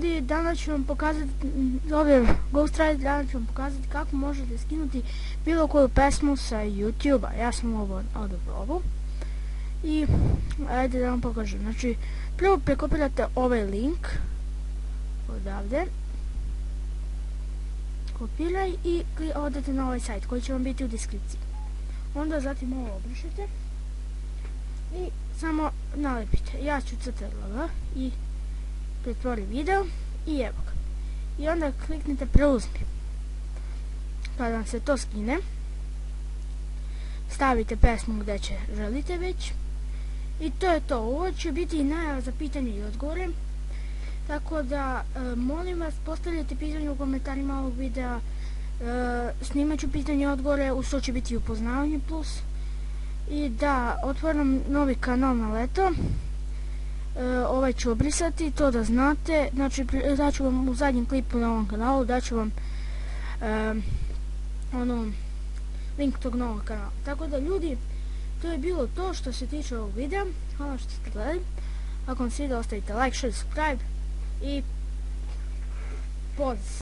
ljudi, danas ću vam pokazati Ghost Rider, danas ću vam pokazati kako možete skinuti bilo koju pesmu sa YouTube-a. Ja sam ovo odabrao i ajde da vam pokažem. Znači, prvo prekopirate ovaj link odavde, kopiraj i odete na ovaj sajt koji će vam biti u deskripciji. Onda zatim ovo obrišete i samo nalepite. Ja ću CTRL i pretvori video i evo ga. I onda kliknite preuzmi. Kada vam se to skine, stavite pesmu gdje želite već. I to je to. Ovo će biti i najava za pitanje i odgovore. Tako da, molim vas, postavljajte pitanje u komentarima ovog videa. Snimat ću pitanje i odgovore, uz to će biti i upoznavanje plus. I da, otvaram novi kanal na leto. Ovaj ću obrisati, to da znate. Znači, daću vam u zadnjem klipu na ovom kanalu, daću vam link tog novog kanala. Tako da, ljudi, to je bilo to što se tiče ovog videa. Hvala što ste gledali. Ako vam se video, ostavite like, share, subscribe i pozdrav.